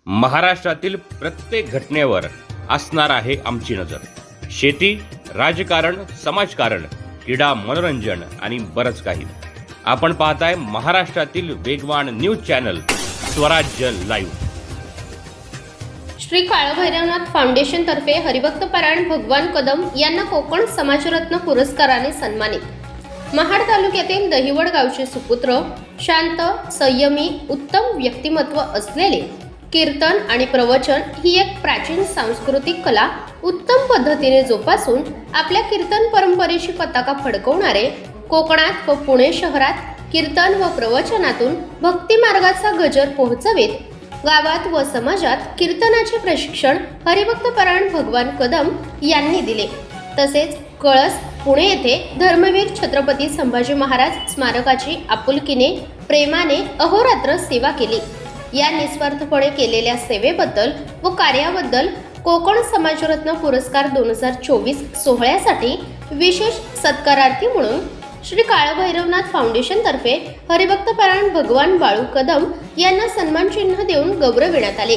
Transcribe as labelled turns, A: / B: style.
A: महाराष्ट्रातील प्रत्येक घटनेवर असणार आहे आमची नजर. शेती, राजकारण, समाजकारण, क्रीडा, मनोरंजन आणि बरंच काही. आपण पाहताय महाराष्ट्रातील वेगवान न्यूज चॅनल स्वराज्य लाईव्ह.
B: श्री काळभैरवनाथ फाउंडेशन तर्फे हरिभक्त परायण भगवान कदम यांना कोकण समाजरत्न पुरस्काराने सन्मानित. महाड तालुक्यातील दहिवड गावचे सुपुत्र, शांत, संयमी, उत्तम व्यक्तिमत्व असलेले, कीर्तन आणि प्रवचन ही एक प्राचीन सांस्कृतिक कला उत्तम पद्धतीने जोपासून आपल्या कीर्तन परंपरेची पताका फडकवणारे, कोकणात व पुणे शहरात कीर्तन व प्रवचनातून भक्ती मार्गाचा गजर पोहोचवीत गावात व समाजात कीर्तनाचे प्रशिक्षण हरिभक्त परायण भगवान कदम यांनी दिले. तसेच कळस, पुणे येथे धर्मवीर छत्रपती संभाजी महाराज स्मारकाची आपुलकीने, प्रेमाने अहोरात्र सेवा केली. या निस्वार्थपणे केलेल्या सेवेबद्दल व कार्याबद्दल कोकण समाजरत्न पुरस्कार 2024 सोहळ्यासाठी विशेष सत्कारार्थी म्हणून श्री काळभैरवनाथ फाउंडेशन तर्फे हरिभक्त परायण भगवान बाळू कदम यांना सन्मान चिन्ह देऊन गौरविण्यात आले.